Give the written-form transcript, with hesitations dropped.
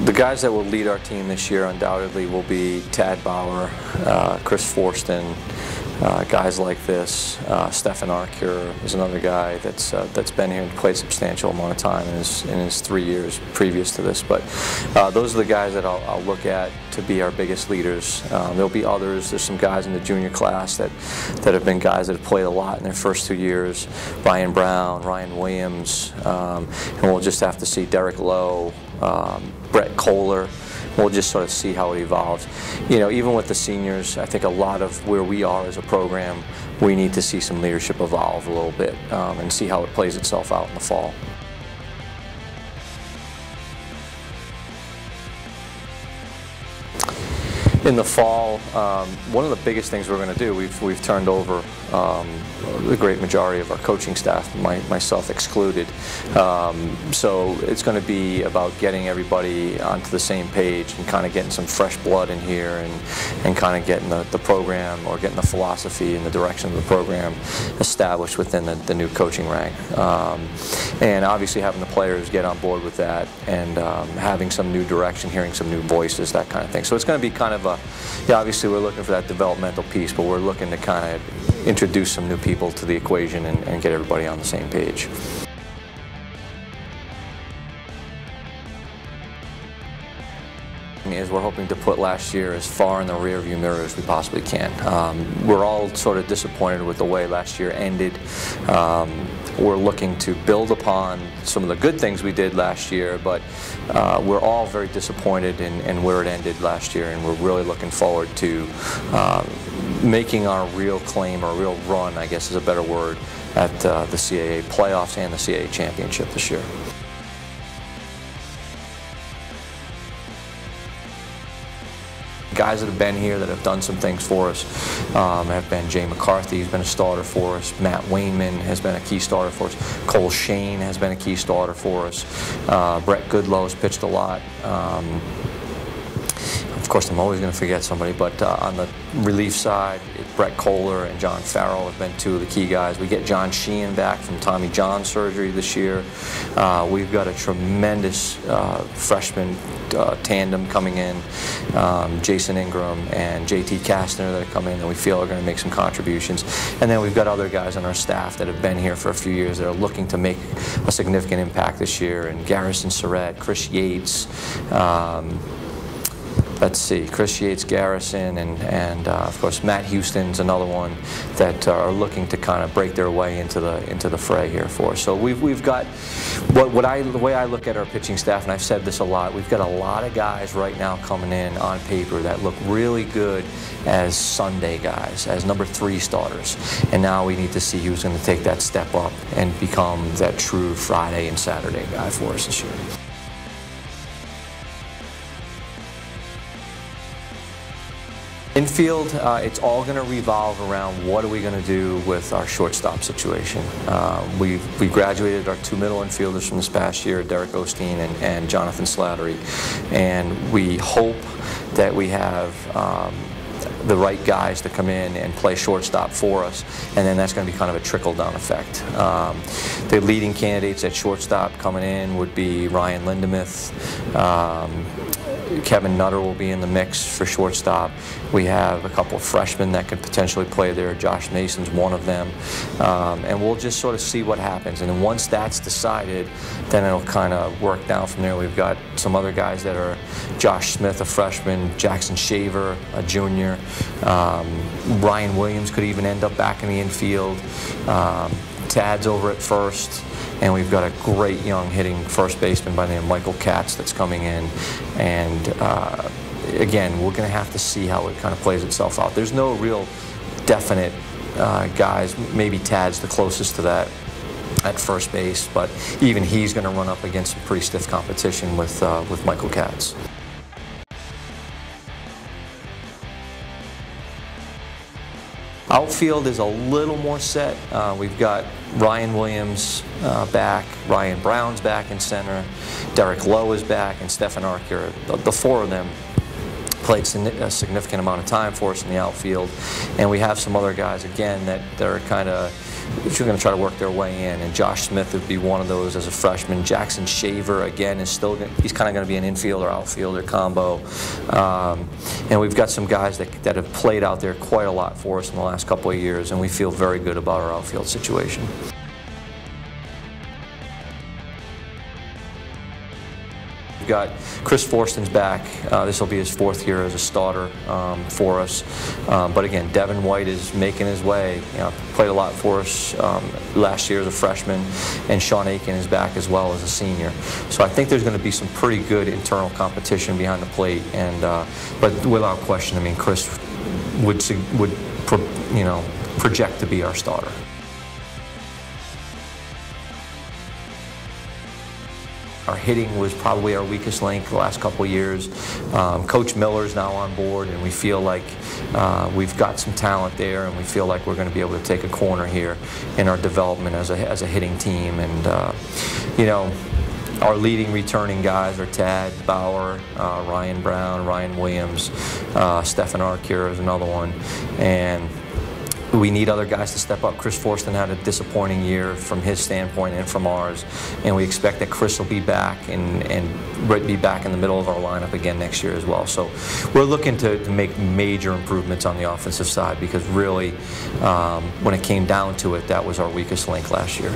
The guys that will lead our team this year undoubtedly will be Tad Bauer, Chris Forsten, guys like this. Stefan Arcure is another guy that's been here and played a substantial amount of time in his 3 years previous to this. But those are the guys that I'll look at to be our biggest leaders. There'll be others. There's some guys in the junior class that have been guys that have played a lot in their first 2 years. Ryan Brown, Ryan Williams, and we'll just have to see Derek Lowe, Brett Kohler. We'll just sort of see how it evolves. You know, even with the seniors, I think a lot of where we are as a program, we need to see some leadership evolve a little bit and see how it plays itself out in the fall. In the fall, one of the biggest things we're going to do, we've turned over the great majority of our coaching staff, myself excluded. So it's going to be about getting everybody onto the same page and kind of getting some fresh blood in here and kind of getting the program, or getting the philosophy and the direction of the program established within the new coaching rank. And obviously having the players get on board with that, and having some new direction, hearing some new voices, that kind of thing. So it's going to be kind of yeah, obviously we're looking for that developmental piece, but we're looking to kind of introduce some new people to the equation and get everybody on the same page. Is we're hoping to put last year as far in the rearview mirror as we possibly can. We're all sort of disappointed with the way last year ended. We're looking to build upon some of the good things we did last year, but we're all very disappointed in where it ended last year, and we're really looking forward to making our real claim, or real run, I guess is a better word, at the CAA playoffs and the CAA championship this year. Guys that have been here that have done some things for us have been Jay McCarthy, who's been a starter for us. Matt Wainman has been a key starter for us. Cole Shane has been a key starter for us. Brett Goodloe has pitched a lot. Of course, I'm always going to forget somebody, but on the relief side, Brett Kohler and John Farrell have been two of the key guys. We get John Sheehan back from Tommy John surgery this year. We've got a tremendous freshman tandem coming in, Jason Ingram and JT Kastner, that have come in that we feel are going to make some contributions. And then we've got other guys on our staff that have been here for a few years that are looking to make a significant impact this year, and Garrison Sarrett, Chris Yates, let's see, Chris Yates, Garrison, and of course Matt Houston's another one that are looking to kind of break their way into the fray here for us. So we've got the way I look at our pitching staff, and I've said this a lot, we've got a lot of guys right now coming in on paper that look really good as Sunday guys, as number 3 starters, and now we need to see who's going to take that step up and become that true Friday and Saturday guy for us this year. Infield, it's all going to revolve around what are we going to do with our shortstop situation. We graduated our 2 middle infielders from this past year, Derek Osteen and Jonathan Slattery, and we hope that we have the right guys to come in and play shortstop for us, and then that's going to be kind of a trickle-down effect. The leading candidates at shortstop coming in would be Ryan Lindemuth. Kevin Nutter will be in the mix for shortstop. We have a couple of freshmen that could potentially play there. Josh Mason's one of them. And we'll just sort of see what happens. And then once that's decided, then it'll kind of work down from there. We've got some other guys that are Josh Smith, a freshman, Jackson Shaver, a junior. Ryan Williams could even end up back in the infield. Tad's over at first. And we've got a great young hitting first baseman by the name of Michael Katz that's coming in. And again, we're going to have to see how it kind of plays itself out. There's no real definite guys. Maybe Tad's the closest to that at first base, but even he's going to run up against some pretty stiff competition with Michael Katz. Outfield is a little more set. We've got Ryan Williams back, Ryan Brown's back in center, Derek Lowe is back, and Stefan Arcure. The 4 of them played a significant amount of time for us in the outfield, and we have some other guys again that are kind of going to try to work their way in, and Josh Smith would be one of those as a freshman. Jackson Shaver, again, is still he's kind of going to be an infielder outfielder combo, and we've got some guys that have played out there quite a lot for us in the last couple of years, and we feel very good about our outfield situation. We've got Chris Forsten's back. This will be his 4th year as a starter for us. But again, Devin White is making his way. Played a lot for us last year as a freshman, and Sean Aiken is back as well as a senior. So I think there's going to be some pretty good internal competition behind the plate. And but without question, I mean, Chris would project to be our starter. Our hitting was probably our weakest link the last couple of years. Coach Miller's now on board, and we feel like we've got some talent there, and we feel like we're going to be able to take a corner here in our development as a hitting team. And our leading returning guys are Tad Bauer, Ryan Brown, Ryan Williams, Stephen Arcure is another one, and we need other guys to step up. Chris Forsten had a disappointing year from his standpoint and from ours, and we expect that Chris will be back and be back in the middle of our lineup again next year as well. So we're looking to make major improvements on the offensive side, because really, when it came down to it, that was our weakest link last year.